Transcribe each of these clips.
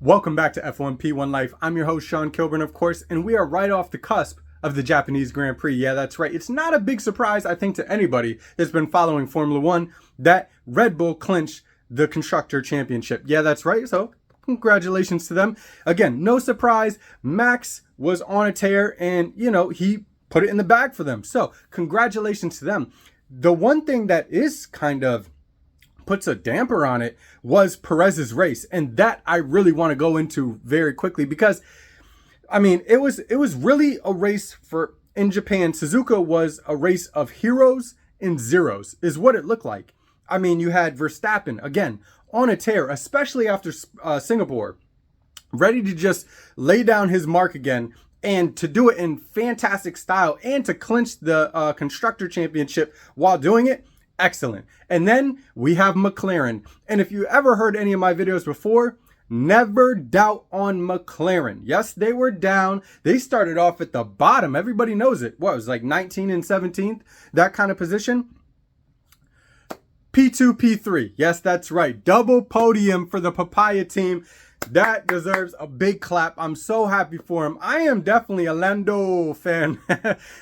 Welcome back to F1P1 Life. I'm your host, Sean Kilburn, of course, and we are right off the cusp of the Japanese Grand Prix. Yeah, that's right. It's not a big surprise, I think, to anybody that's been following Formula One that Red Bull clinched the Constructor Championship. Yeah, that's right. So, congratulations to them. Again, no surprise. Max was on a tear and, he put it in the bag for them. So, congratulations to them. The one thing that is kind of puts a damper on it was Perez's race, and that I really want to go into very quickly because it was really a race for in Japan. Suzuka was a race of heroes and zeros is what it looked like. You had Verstappen again on a tear, especially after Singapore, ready to just lay down his mark again and to do it in fantastic style and to clinch the constructor championship while doing it. Excellent. And then we have McLaren. And if you ever heard any of my videos before, never doubt on McLaren. Yes, they were down. They started off at the bottom. Everybody knows it. What, it was like 19 and 17th, that kind of position. P2, P3. Yes, that's right. Double podium for the Papaya team. That deserves a big clap. I'm so happy for him. I am definitely a Lando fan.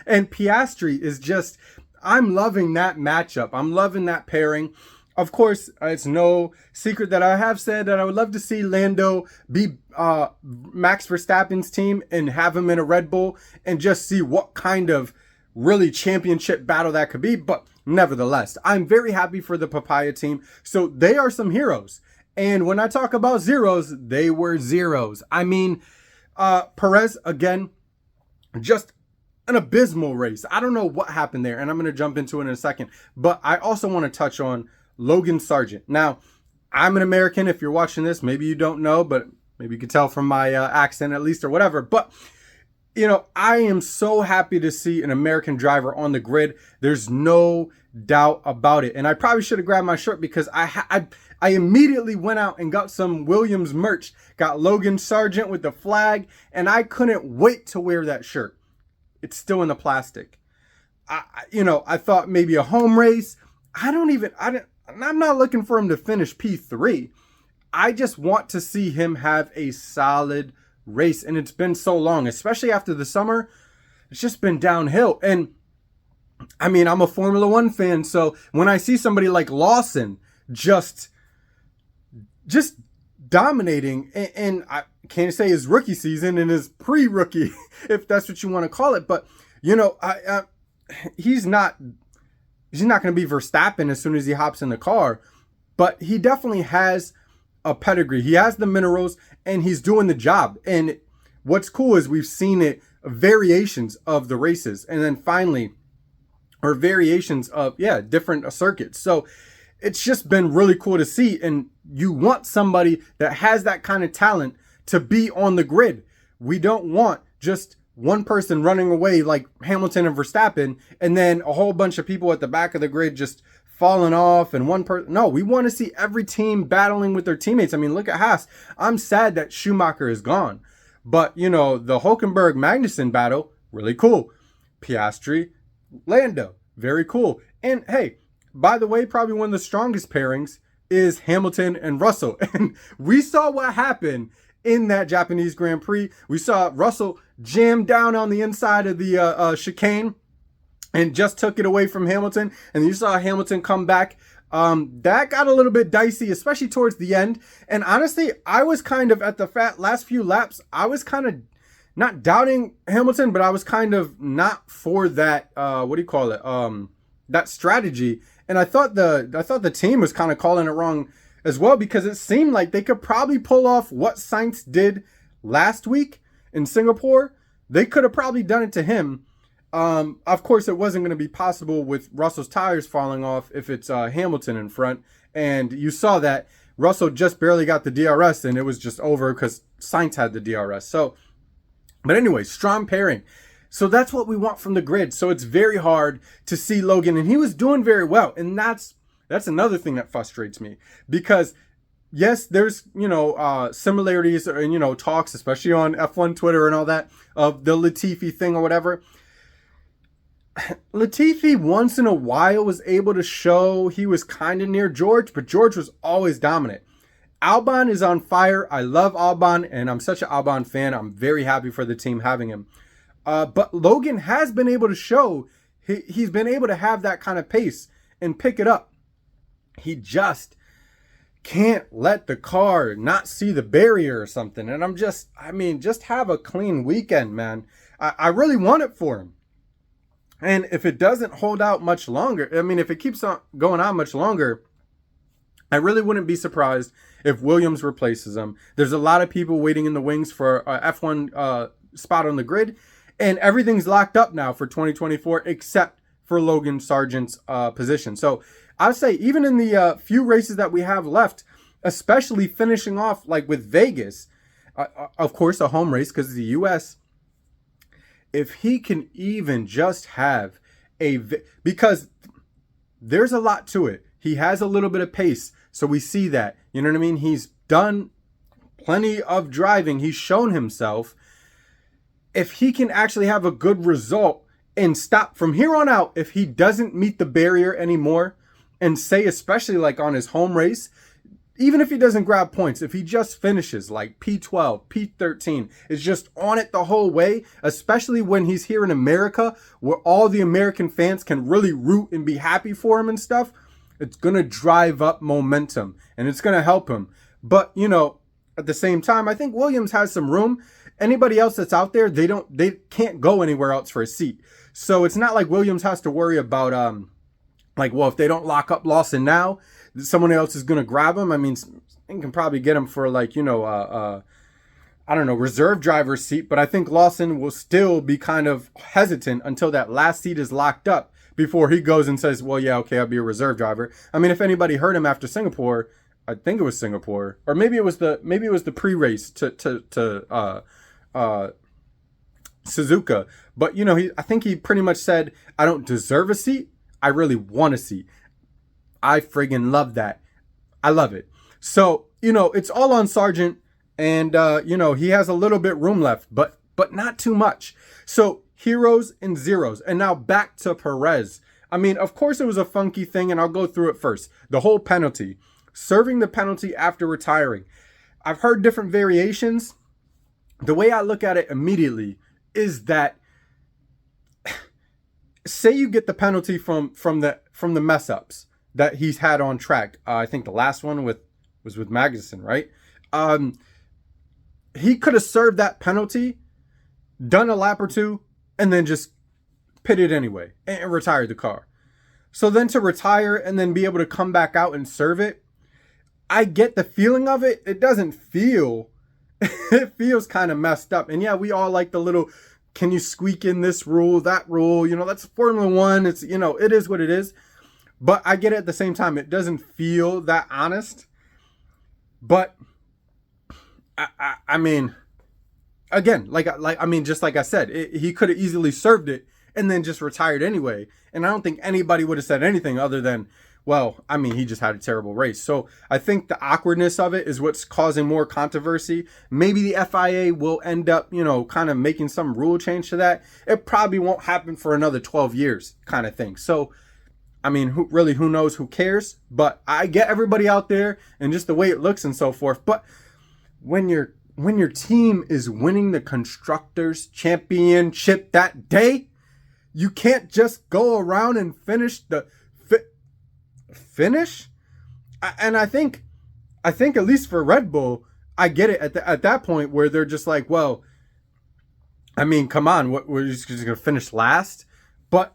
And Piastri is just... I'm loving that matchup. I'm loving that pairing. Of course, it's no secret that I have said that I would love to see Lando be Max Verstappen's team and have him in a Red Bull and just see what kind of really championship battle that could be. But nevertheless, I'm very happy for the Papaya team. So they are some heroes. And when I talk about zeros, they were zeros. Perez, again, just an abysmal race. I don't know what happened there, and I'm going to jump into it in a second. But I also want to touch on Logan Sargent. Now, I'm an American. If you're watching this, maybe you don't know, but maybe you can tell from my accent at least or whatever. But, I am so happy to see an American driver on the grid. There's no doubt about it. And I probably should have grabbed my shirt because I immediately went out and got some Williams merch. Got Logan Sargent with the flag, and I couldn't wait to wear that shirt. It's still in the plastic. I thought maybe a home race. I'm not looking for him to finish P3. I just want to see him have a solid race. And it's been so long, especially after the summer. It's just been downhill. And I'm a Formula One fan. So when I see somebody like Lawson just dominating, and I can't say his rookie season and his pre-rookie, if that's what you want to call it, but he's not going to be Verstappen as soon as he hops in the car, but he definitely has a pedigree. He has the minerals, and he's doing the job. And what's cool is we've seen it variations of the races, and then finally, or variations of different circuits. So it's just been really cool to see, and you want somebody that has that kind of talent to be on the grid. We don't want just one person running away like Hamilton and Verstappen and then a whole bunch of people at the back of the grid just falling off and one person. No, we want to see every team battling with their teammates. Look at Haas. I'm sad that Schumacher is gone. But, the Hülkenberg-Magnussen battle, really cool. Piastri, Lando, very cool. And hey, by the way, probably one of the strongest pairings is Hamilton and Russell. And we saw what happened in that Japanese Grand Prix. We saw Russell jam down on the inside of the chicane and just took it away from Hamilton. And you saw Hamilton come back. That got a little bit dicey, especially towards the end. And honestly, I was kind of at the last few laps, I was kind of not doubting Hamilton, but I was kind of not for that, that strategy. And I thought the team was kind of calling it wrong as well, because it seemed like they could probably pull off what Sainz did last week in Singapore. They could have probably done it to him. Of course, it wasn't going to be possible with Russell's tires falling off if it's Hamilton in front. And you saw that Russell just barely got the DRS and it was just over because Sainz had the DRS. So, but anyway, strong pairing. So that's what we want from the grid. So it's very hard to see Logan, and he was doing very well. And that's another thing that frustrates me, because yes, there's, similarities and, talks, especially on F1 Twitter and all that, of the Latifi thing or whatever. Latifi once in a while was able to show he was kind of near George, but George was always dominant. Albon is on fire. I love Albon, and I'm such an Albon fan. I'm very happy for the team having him. But Logan has been able to show he's been able to have that kind of pace and pick it up. He just can't let the car not see the barrier or something. And just have a clean weekend, man. I really want it for him. And if it doesn't hold out much longer, if it keeps on going on much longer, I really wouldn't be surprised if Williams replaces him. There's a lot of people waiting in the wings for a F1 spot on the grid, and everything's locked up now for 2024 except for Logan Sargent's position. So I'd say even in the few races that we have left, especially finishing off like with Vegas, of course a home race because it's the U.S., if he can even just have because there's a lot to it. He has a little bit of pace, so we see that. You know what I mean? He's done plenty of driving. He's shown himself. If he can actually have a good result and stop from here on out, if he doesn't meet the barrier anymore, and say especially like on his home race, even if he doesn't grab points, if he just finishes like P12, P13, is just on it the whole way, especially when he's here in America where all the American fans can really root and be happy for him and stuff, it's going to drive up momentum and it's going to help him. But, at the same time, I think Williams has some room. Anybody else that's out there, they can't go anywhere else for a seat. So it's not like Williams has to worry about, if they don't lock up Lawson now, someone else is going to grab him. They can probably get him for reserve driver's seat. But I think Lawson will still be kind of hesitant until that last seat is locked up before he goes and says, well, yeah, okay, I'll be a reserve driver. If anybody heard him after Singapore, I think it was Singapore, or maybe it was the pre-race to Suzuka. But, I think he pretty much said, I don't deserve a seat. I really want a seat. I friggin' love that. I love it. So, it's all on Sargent, and, he has a little bit room left, but not too much. So heroes and zeros. And now back to Perez. Of course it was a funky thing, and I'll go through it first. The whole penalty. Serving the penalty after retiring. I've heard different variations. The way I look at it immediately is that say you get the penalty from the mess ups that he's had on track. I think the last one was with Magnussen, right? He could have served that penalty, done a lap or two, and then just pitted anyway and retired the car. So then to retire and then be able to come back out and serve it, I get the feeling of it. It doesn't feel, it feels kind of messed up. And yeah, we all like the little, can you squeak in this rule, that rule? That's Formula One. It's, it is what it is. But I get it at the same time. It doesn't feel that honest. But again, just like I said, he could have easily served it and then just retired anyway. And I don't think anybody would have said anything other than, well, he just had a terrible race. So I think the awkwardness of it is what's causing more controversy. Maybe the FIA will end up, kind of making some rule change to that. It probably won't happen for another 12 years kind of thing. So, who knows? Who cares? But I get everybody out there and just the way it looks and so forth. But when your team is winning the Constructors' Championship that day, you can't just go around and finish the finish. And I think at least for Red Bull, I get it at that point where they're just like, well, come on, we're just going to finish last. But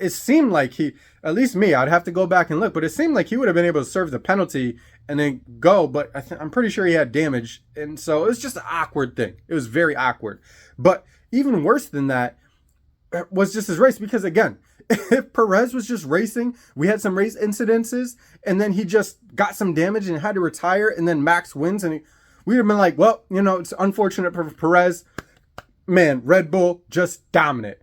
it seemed like at least me, I'd have to go back and look, but it seemed like he would have been able to serve the penalty and then go. But I'm pretty sure he had damage. And so it was just an awkward thing. It was very awkward. But even worse than that was just his race, because again, if Perez was just racing, we had some race incidences, and then he just got some damage and had to retire, and then Max wins, and we'd have been like, well, it's unfortunate for Perez. Man, Red Bull just dominant.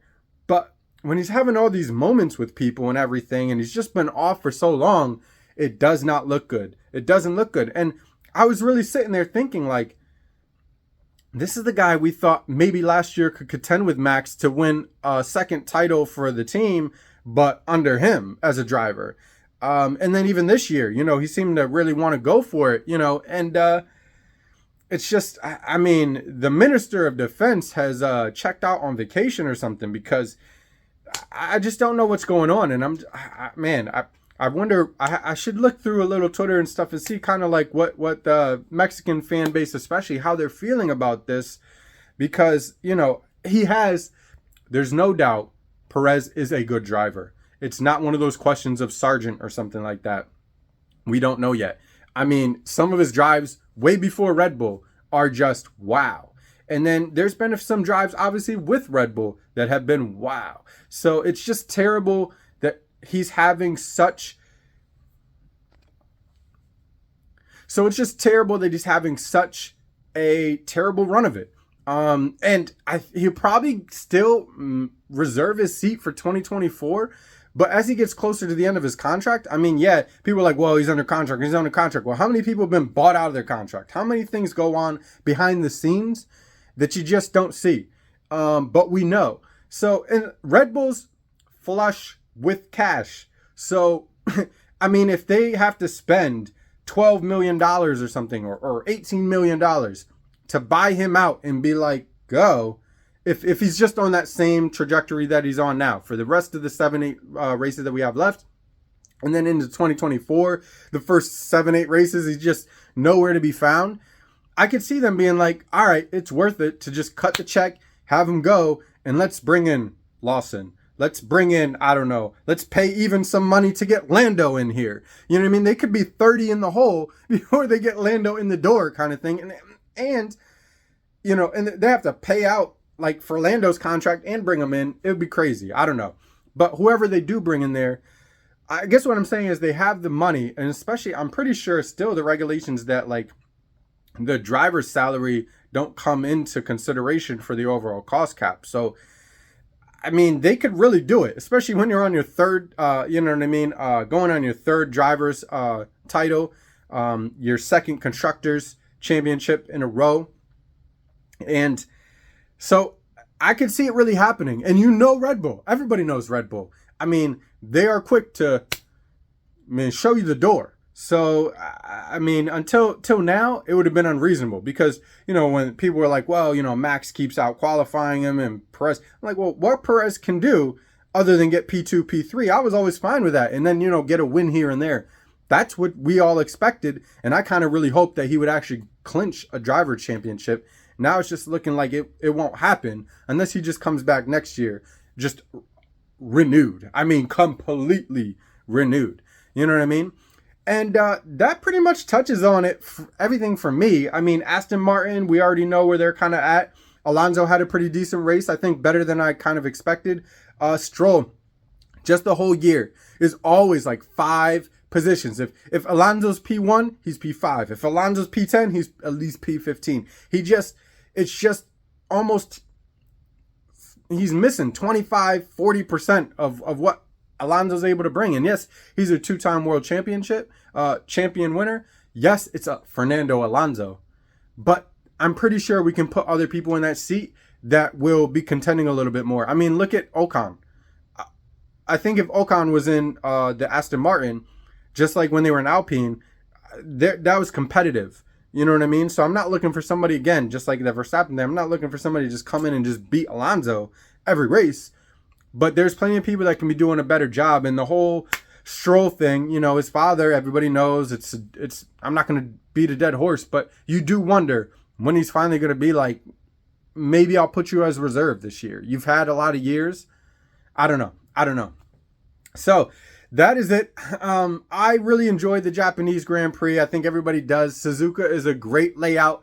But when he's having all these moments with people and everything, and he's just been off for so long, it does not look good. It doesn't look good. And I was really sitting there thinking, like, this is the guy we thought maybe last year could contend with Max to win a second title for the team, but under him as a driver. And then even this year, he seemed to really want to go for it, and it's just, I mean, the Minister of Defense has checked out on vacation or something, because I just don't know what's going on. And I wonder, I should look through a little Twitter and stuff and see kind of like what the Mexican fan base, especially, how they're feeling about this, because, there's no doubt Perez is a good driver. It's not one of those questions of Sargent or something like that. We don't know yet. I mean, some of his drives way before Red Bull are just wow. And then there's been some drives, obviously, with Red Bull that have been wow. So it's just terrible that he's having such... a terrible run of it. And he'll probably still reserve his seat for 2024. But as he gets closer to the end of his contract, I mean, yeah, people are like, well, he's under contract. Well, how many people have been bought out of their contract? How many things go on behind the scenes that you just don't see? But we know. So, and Red Bull's flush with cash. So, I mean, if they have to spend $12 million or something, or $18 million to buy him out and be like, go... If he's just on that same trajectory that he's on now for the rest of the 7-8 races that we have left, and then into 2024, the first 7-8 races, he's just nowhere to be found, I could see them being like, all right, it's worth it to just cut the check, have him go, and let's bring in Lawson. Let's bring in, I don't know, let's pay even some money to get Lando in here. You know what I mean? They could be 30 in the hole before they get Lando in the door, kind of thing. And they have to pay out, like, for Lando's contract and bring him in. It would be crazy. I don't know. But whoever they do bring in there, I guess what I'm saying is they have the money, and especially, I'm pretty sure still the regulations that, like, the driver's salary don't come into consideration for the overall cost cap. So, I mean, they could really do it, especially when you're on your third, going on your third driver's title, your second constructors championship in a row. And so I could see it really happening. And Red Bull. Everybody knows Red Bull. I mean, they are quick to show you the door. So, I mean, till now, it would have been unreasonable. Because, when people were like, well, Max keeps out qualifying him and Perez. I'm like, well, what Perez can do other than get P2, P3, I was always fine with that. And then, get a win here and there. That's what we all expected. And I kind of really hoped that he would actually clinch a driver championship. Now it's just looking like it won't happen unless he just comes back next year, just renewed. I mean, completely renewed. You know what I mean? And that pretty much touches on it, everything for me. I mean, Aston Martin, we already know where they're kind of at. Alonso had a pretty decent race, I think better than I kind of expected. Stroll, just the whole year, is always like 5 positions. If Alonso's P1, he's P5. If Alonso's P10, he's at least P15. It's just almost, he's missing 25, 40% of what Alonso's able to bring. And yes, he's a 2-time world champion winner. Yes, it's a Fernando Alonso. But I'm pretty sure we can put other people in that seat that will be contending a little bit more. I mean, look at Ocon. I think if Ocon was in the Aston Martin, just like when they were in Alpine, that was competitive. You know what I mean? So I'm not looking for somebody, again, just like the Verstappen there, I'm not looking for somebody to just come in and just beat Alonso every race. But there's plenty of people that can be doing a better job. And the whole Stroll thing, his father, everybody knows, it's. I'm not going to beat a dead horse, but you do wonder when he's finally going to be like, maybe I'll put you as reserve this year. You've had a lot of years. I don't know. So that is it. I really enjoyed the Japanese Grand Prix. I think everybody does. Suzuka is a great layout.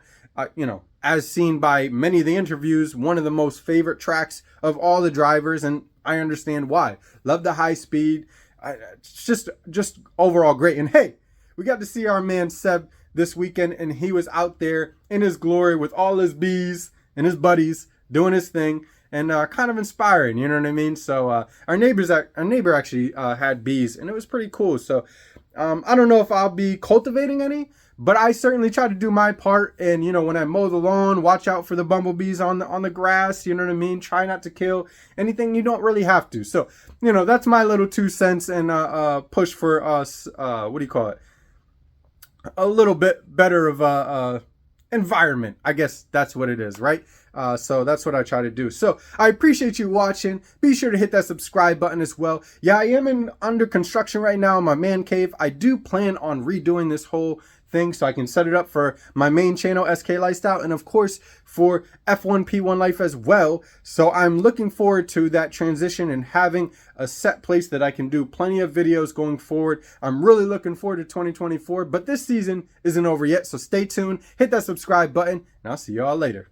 As seen by many of the interviews, one of the most favorite tracks of all the drivers, and I understand why. Love the high speed. It's just overall great. And hey, we got to see our man Seb this weekend, and he was out there in his glory with all his bees and his buddies doing his thing. And kind of inspiring, you know what I mean? So our neighbor actually had bees, and it was pretty cool. So I don't know if I'll be cultivating any, But I certainly try to do my part. And, you know, when I mow the lawn, watch out for the bumblebees on the grass. You know what I mean? Try not to kill anything you don't really have to. So, you know, that's my little 2 cents and push for us. What do you call it? A little bit better of environment. I guess that's what it is, right? So that's what I try to do. So I appreciate you watching. Be sure to hit that subscribe button as well. Yeah, I am under construction right now in my man cave. I do plan on redoing this whole thing so I can set it up for my main channel, SK Lifestyle, and of course for F1P1 Life as well. So I'm looking forward to that transition and having a set place that I can do plenty of videos going forward. I'm really looking forward to 2024, but this season isn't over yet, so stay tuned, hit that subscribe button, and I'll see y'all later.